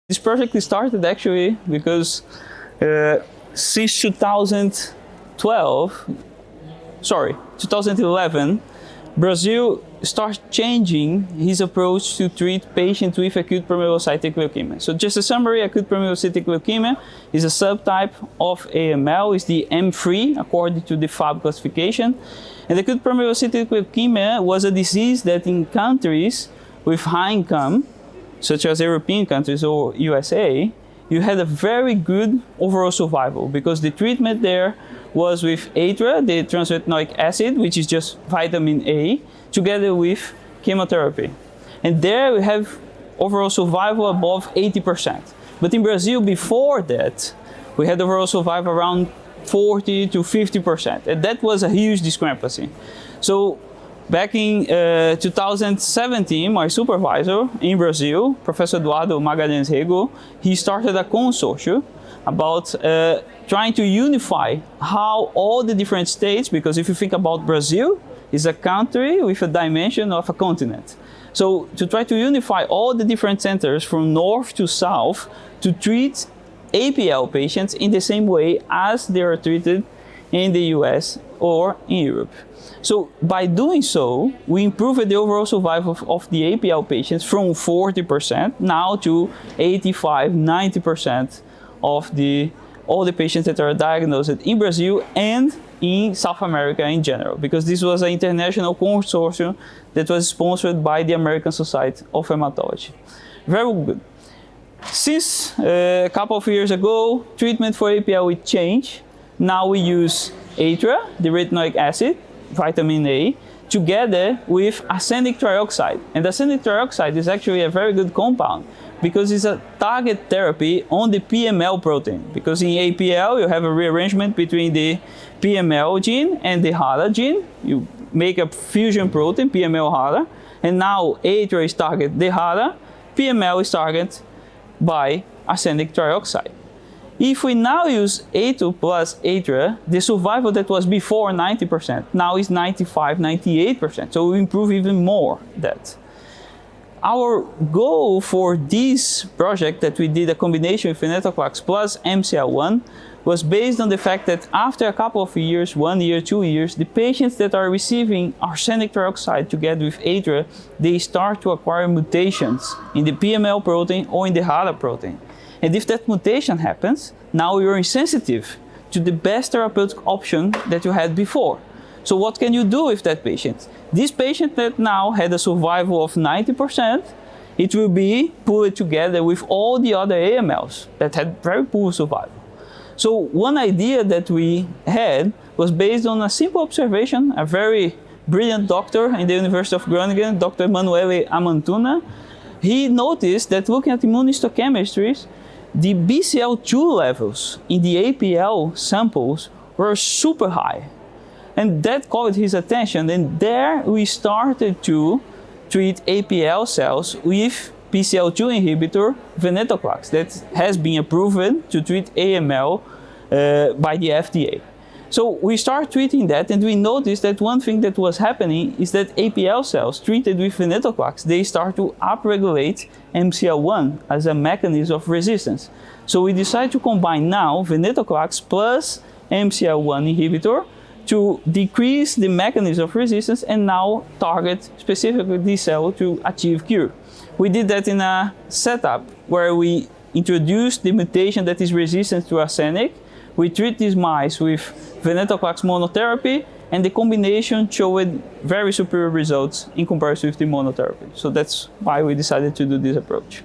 This project started actually because since 2011, Brazil started changing his approach to treat patients with acute promielocystic leukemia. So just a summary, acute promielocystic leukemia is a subtype of AML, is the M3 according to the FAB classification. And acute promielocystic leukemia was a disease that in countries with high income, such as European countries or USA, you had a very good overall survival because the treatment there was with ATRA, the transretinoic acid, which is just vitamin A, together with chemotherapy. And there we have overall survival above 80%. But in Brazil before that, we had overall survival around 40 to 50%. And that was a huge discrepancy. So back in 2017, my supervisor in Brazil, Professor Eduardo Magalhães Rego, he started a consortium about trying to unify how all the different states, because if you think about Brazil, it's a country with a dimension of a continent. So to try to unify all the different centers from north to south to treat APL patients in the same way as they are treated in the US or in Europe. So by doing so, we improved the overall survival of the APL patients from 40% now to 85, 90% of all the patients that are diagnosed in Brazil and in South America in general, because this was an international consortium that was sponsored by the American Society of Hematology. Very good. Since a couple of years ago, treatment for APL will change. Now we use ATRA, the retinoic acid, vitamin A, together with arsenic trioxide. And arsenic trioxide is actually a very good compound because it's a target therapy on the PML protein. Because in APL, you have a rearrangement between the PML gene and the HARA gene. You make a fusion protein, PML-HARA, and now ATRA is target the HARA, PML is target by arsenic trioxide. If we now use ATO plus ATRA, the survival that was before 90%, now is 95, 98%. So we improve even more that. Our goal for this project that we did a combination with Venetoclax plus MCL-1 was based on the fact that after a couple of years, 1 year, 2 years, the patients that are receiving arsenic trioxide together with ATRA, they start to acquire mutations in the PML protein or in the HARA protein. And if that mutation happens, now you're insensitive to the best therapeutic option that you had before. So what can you do with that patient? This patient that now had a survival of 90%, it will be put together with all the other AMLs that had very poor survival. So one idea that we had was based on a simple observation. A very brilliant doctor in the University of Groeningen, Dr. Emanuele Amantuna, he noticed that looking at immunohistochemistries, the BCL2 levels in the APL samples were super high. And that caught his attention, and there we started to treat APL cells with BCL2 inhibitor Venetoclax that has been approved to treat AML by the FDA. So we start treating that, and we noticed that one thing that was happening is that APL cells treated with Venetoclax, they start to upregulate MCL-1 as a mechanism of resistance. So we decided to combine now Venetoclax plus MCL-1 inhibitor to decrease the mechanism of resistance and now target specifically this cell to achieve cure. We did that in a setup where we introduced the mutation that is resistant to arsenic. We treat these mice with Venetoclax monotherapy, and the combination showed very superior results in comparison with the monotherapy. So that's why we decided to do this approach.